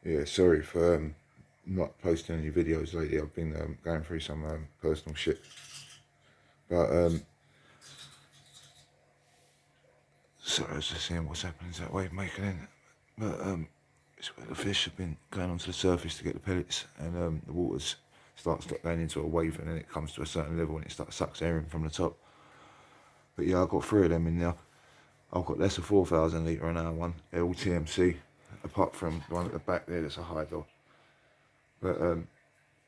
Yeah, sorry for not posting any videos lately. I've been going through some personal shit. But, sorry, I was just seeing what's happening. Is that wave making in? But, it's where the fish have been going onto the surface to get the pellets, and the water starts going into a wave, and then it comes to a certain level and it starts sucks air in from the top. But yeah, I've got 3 of them in now. I've got less than 4,000 litre an hour one. They're all TMC, apart from the one at the back there that's a hydro. But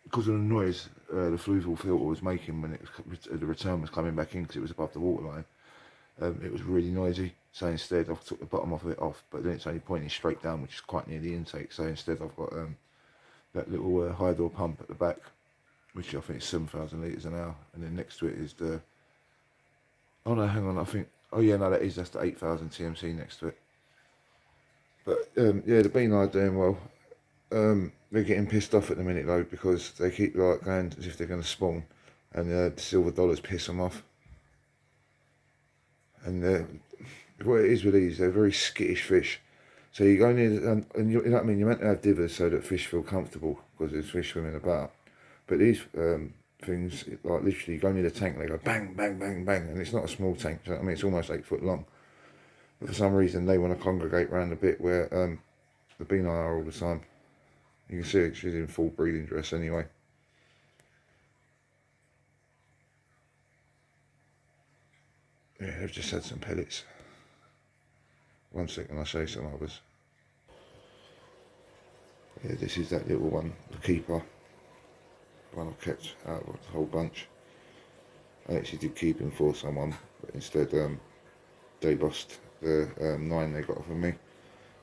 because of the noise the fluvial filter was making when the return was coming back in because it was above the waterline, it was really noisy. So instead I took the bottom of it off, but then it's only pointing straight down, which is quite near the intake. So instead I've got that little hydro pump at the back, which I think is 7,000 litres an hour, and then next to it is the, oh no, hang on, I think, oh yeah, no, that's the 8,000 TMC next to it. But yeah, the bean are doing well. They're getting pissed off at the minute though, because they keep like going as if they're going to spawn, and the silver dollars piss them off. And what it is with these, they're very skittish fish. So you go near, and you know what I mean, you're meant to have divers so that fish feel comfortable because there's fish swimming about. But these things, like literally, you go near the tank, they go bang, bang, bang, bang, and it's not a small tank. So, I mean, it's almost 8 foot long. But for some reason, they want to congregate around the bit where the bean eye are all the time. You can see it, she's in full breeding dress anyway. Yeah, they've just had some pellets. 1 second, I'll show you some others. Yeah, this is that little one, the keeper. One I've kept out of the whole bunch. I actually did keep him for someone, but instead they lost the 9 they got off of me.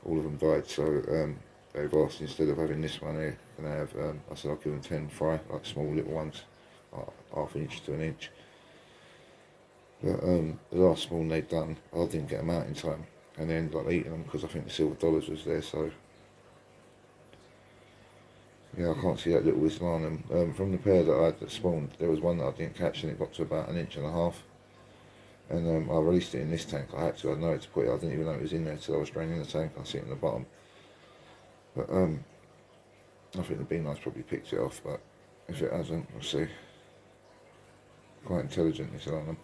All of them died, so they've asked, instead of having this one here, can I have, I said I'll give them 10 fry, like small little ones, like ½ inch to 1 inch. But the last spawn they'd done, I didn't get them out in time, and they ended up eating them because I think the silver dollars was there, so yeah, I can't see that little Islanum. From the pair that I had that spawned, there was one that I didn't catch and it got to about 1.5 inches. And I released it in this tank. I had to, I know to put it, I didn't even know it was in there until I was draining the tank. I see it in the bottom. But I think the beanline's probably picked it off, but if it hasn't, we'll see. Quite intelligent, this Islanum.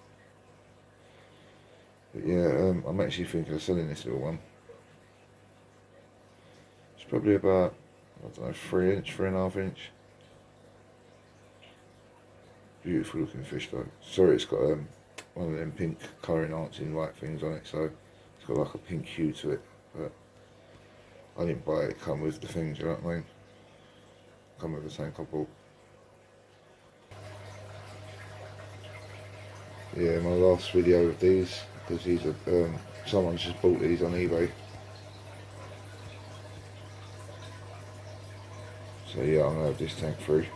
But yeah, I'm actually thinking of selling this little one. It's probably about, I don't know, 3 inch, 3.5 inch. Beautiful looking fish though. Sorry, it's got one of them pink colour enhancing light things on it, so it's got like a pink hue to it. But I didn't buy it, come with the things, you know what I mean? Come with the tank I bought. Yeah, my last video of these, because these are, someone just bought these on eBay. So yeah, I'm going to have this tank free.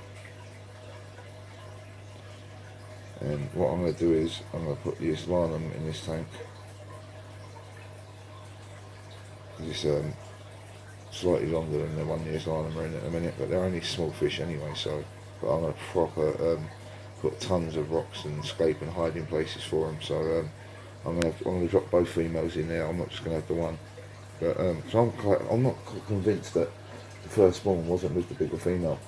And what I'm going to do is, I'm going to put the Islanum in this tank. It's slightly longer than the one the Islanum are in at the minute, but they're only small fish anyway, so, but I'm going to proper put tons of rocks and escape and hiding places for them, so I'm going to drop both females in there. I'm not just going to have the one, but so I'm not convinced that the first spawn wasn't with the bigger female,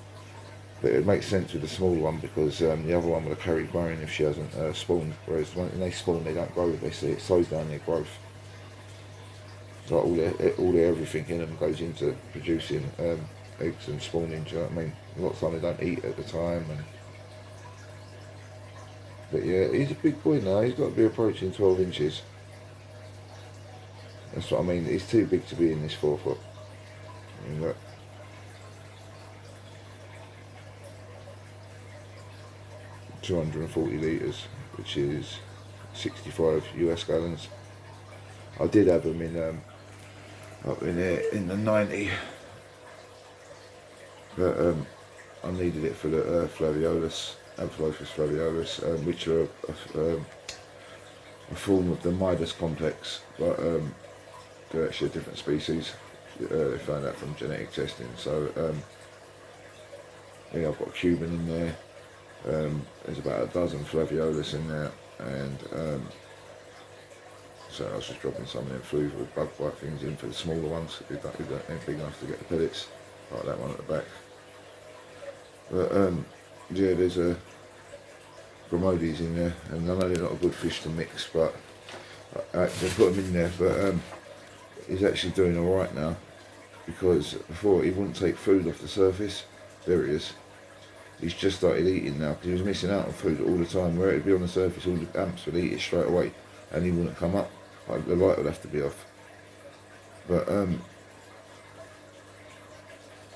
but it makes sense with the smaller one because the other one would have carried growing if she hasn't spawned, whereas when they spawn they don't grow, they see it slows down their growth. So all their everything in them goes into producing eggs and spawning, do you know what I mean? A lot of time they don't eat at the time. But yeah, he's a big boy now, he's got to be approaching 12 inches. That's what I mean, he's too big to be in this 4 foot. I mean, look. 240 litres, which is 65 US gallons. I did have them in up in here in the 90, but I needed it for the flaviolus, Amphilophus flaviolus, which are a form of the Midas complex, but they're actually a different species. They found out from genetic testing. So yeah, I've got Cuban in there. There's about a dozen flaviolus in there, and so I was just dropping some of them fluvial bug bite things in for the smaller ones. They're big enough to get the pellets. like that one at the back. But yeah, there's a Bromodies in there, and I know they're not a good fish to mix, but I actually put them in there. But he's actually doing all right now, because before he wouldn't take food off the surface. There he is. He's just started eating now, because he was missing out on food all the time. Where it'd be on the surface, all the amps would eat it straight away, and he wouldn't come up. Like, the light would have to be off. But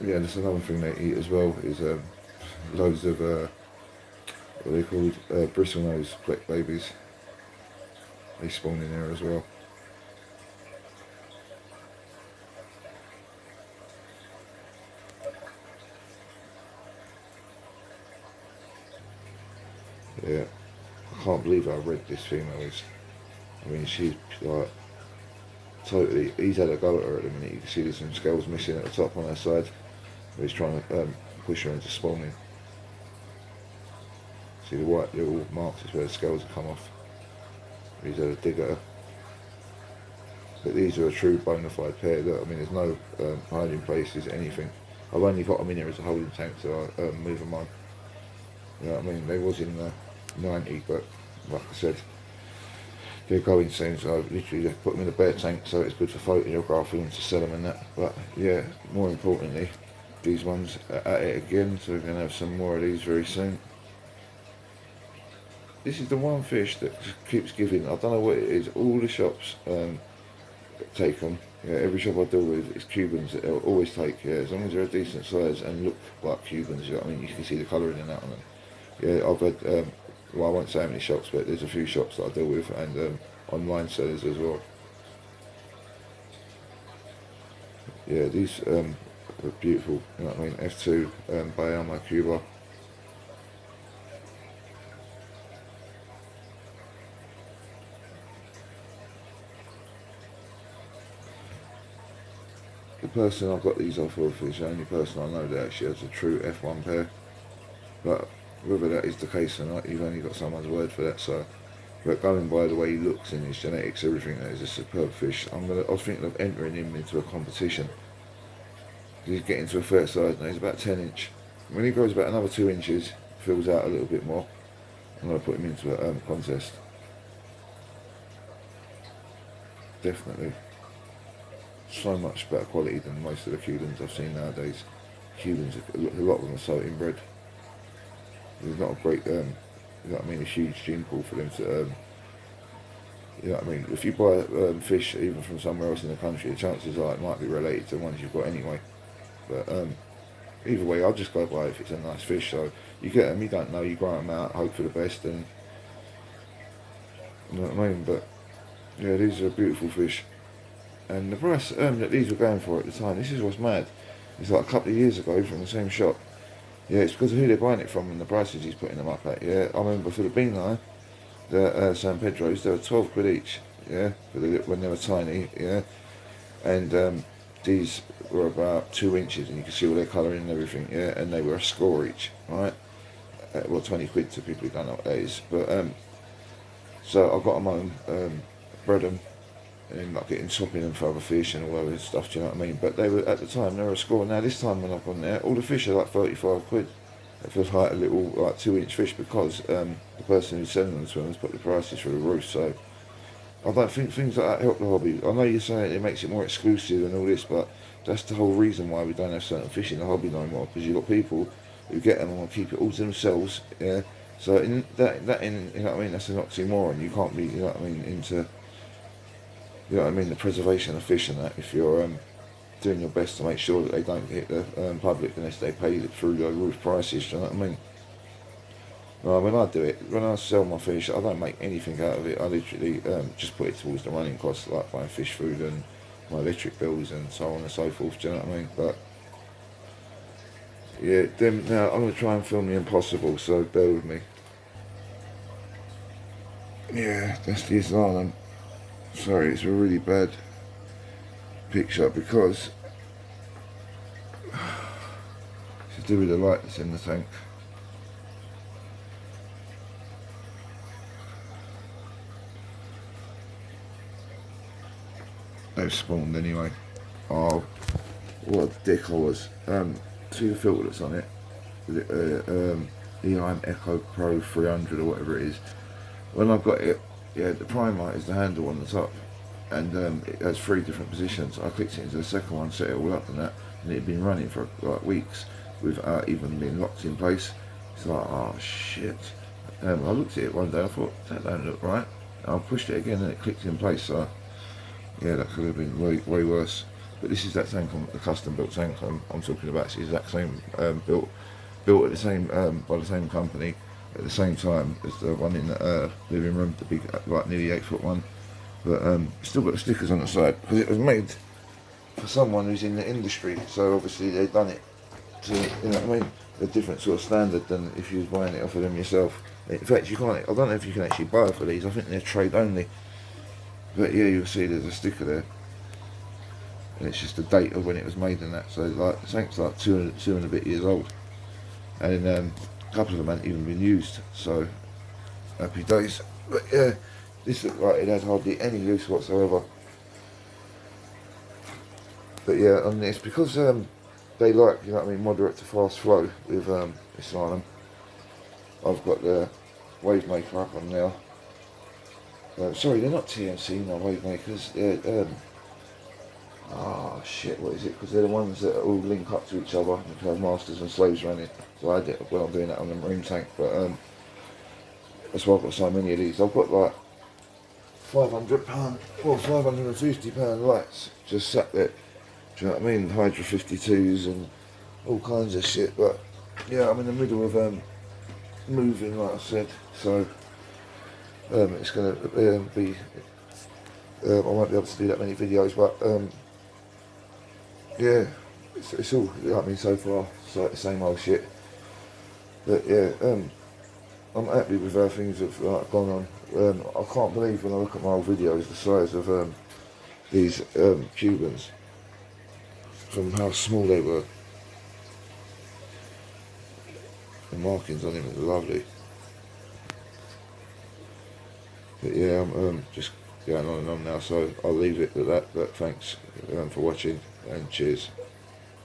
yeah, that's another thing they eat as well, is loads of what are they called, bristlenose black babies. They spawn in there as well. Yeah, I can't believe how red this female is. I mean, she's like totally. He's had a go at her at the minute. You can see there's some scales missing at the top on her side. He's trying to push her into spawning. See the white little marks is where the scales have come off. He's had a dig at her. But these are a true bona fide pair. Look, I mean, there's no hiding places, anything. I've only got them in here as a holding tank, so I move them on. You know what I mean? They was in the 90, but like I said, they're going soon, so I've literally just put them in a bare tank, so it's good for photographing and to sell them and that. But yeah, more importantly, these ones are at it again, so we're going to have some more of these very soon. This is the one fish that keeps giving. I don't know what it is. All the shops take them. Yeah, every shop I deal with is Cubans that they'll always take. Yeah, as long as they're a decent size and look like Cubans. You know what I mean? You can see the colouring in that on them. Yeah, I've had. Well, I won't say how many shops, but there's a few shops that I deal with, and online sellers as well. Yeah, these are beautiful. You know what I mean? F2 Bayama Cuba. The person I've got these off of is the only person I know that actually has a true F1 pair. But whether that is the case or not, you've only got someone's word for that. So, but going by the way he looks and his genetics, everything, that is a superb fish. I was thinking of entering him into a competition. He's getting to a fair size now. He's about 10 inch. When he grows about another 2 inches, fills out a little bit more, I'm going to put him into a contest. Definitely. So much better quality than most of the Cubans I've seen nowadays. Cubans, a lot of them are so inbred. There's not a great, you know what I mean, a huge gene pool for them to, you know what I mean. If you buy fish even from somewhere else in the country, the chances are it might be related to ones you've got anyway. But either way, I'll just go by if it's a nice fish. So you get them, you don't know, you grow them out, hope for the best, and you know what I mean. But yeah, these are beautiful fish. And the price that these were going for at the time, this is what's mad. It's like a couple of years ago from the same shop. Yeah, it's because of who they're buying it from and the prices he's putting them up at. Yeah, I remember for the bean line, the San Pedros, they were 12 quid each. Yeah, when they were tiny. Yeah, and these were about 2 inches, and you can see all their colouring and everything. Yeah, and they were a score each. Right, well, 20 quid to people who don't know what that is. But so I got them home, bred them, and like getting swapping them for other fish and all other stuff, do you know what I mean? But they were, at the time, they were a score. Now this time when I've gone there, all the fish are like 35 quid. It feels like a little, like 2 inch fish, because the person who's selling them to them has put the prices through the roof. So I don't think things like that help the hobby. I know you're saying it makes it more exclusive and all this, but that's the whole reason why we don't have certain fish in the hobby no more, because you've got people who get them and want to keep it all to themselves, yeah? So in that in, you know what I mean, that's an oxymoron. You can't be, you know what I mean, into, you know what I mean, the preservation of fish and that, if you're doing your best to make sure that they don't hit the public unless they pay it through the roof prices, do you know what I mean? When I do it, when I sell my fish, I don't make anything out of it. I literally just put it towards the running costs, like buying fish food and my electric bills and so on and so forth, do you know what I mean? But yeah, then now I'm going to try and film the impossible, so bear with me. Yeah, that's the Islam. Sorry, it's a really bad picture because it's to do with the light that's in the tank. They've spawned anyway. Oh, what a dick I was. See the filter that's on it? EIM Echo Pro 300 or whatever it is. When I got it, yeah, the prime light is the handle on the top, and it has 3 different positions. I clicked it into the second one, set it all up and that, and it had been running for like weeks without even being locked in place. It's like, oh shit. I looked at it one day, I thought, that don't look right. And I pushed it again and it clicked in place, so yeah, that could have been way worse. But this is that tank, the custom built tank I'm talking about. It's the exact same built at the same by the same company at the same time as the one in the living room, the big like nearly 8-foot one. But still got the stickers on the side because it was made for someone who's in the industry. So obviously they've done it to, you know what I mean, a different sort of standard than if you was buying it off of them yourself. In fact, you can't. I don't know if you can actually buy it for these. I think they're trade only. But yeah, you'll see there's a sticker there, and it's just the date of when it was made and that. So like the tank's like two and a bit years old, and a couple of them hadn't even been used. So happy days. But yeah, this looked like it had hardly any use whatsoever. But yeah, and it's because they like, you know what I mean, moderate to fast flow with this on them. I've got the wave maker up on now. Sorry, they're not TMC, no wave makers. They're shit, what is it? Because they're the ones that all link up to each other. You can have masters and slaves running. So I did when I'm doing that on the marine tank. But that's why I've got so many of these. I've got like £500 or £550 lights just sat there. Do you know what I mean? Hydra 52s and all kinds of shit. But yeah, I'm in the middle of moving, like I said. So it's going to be. I won't be able to do that many videos, but yeah, it's all, you know what I mean, so far. It's like the same old shit. But yeah, I'm happy with how things have like gone on. I can't believe when I look at my old videos the size of these Cubans, from how small they were. The markings on him are lovely. But yeah, I'm just going on and on now, so I'll leave it at that. But thanks for watching, and cheers.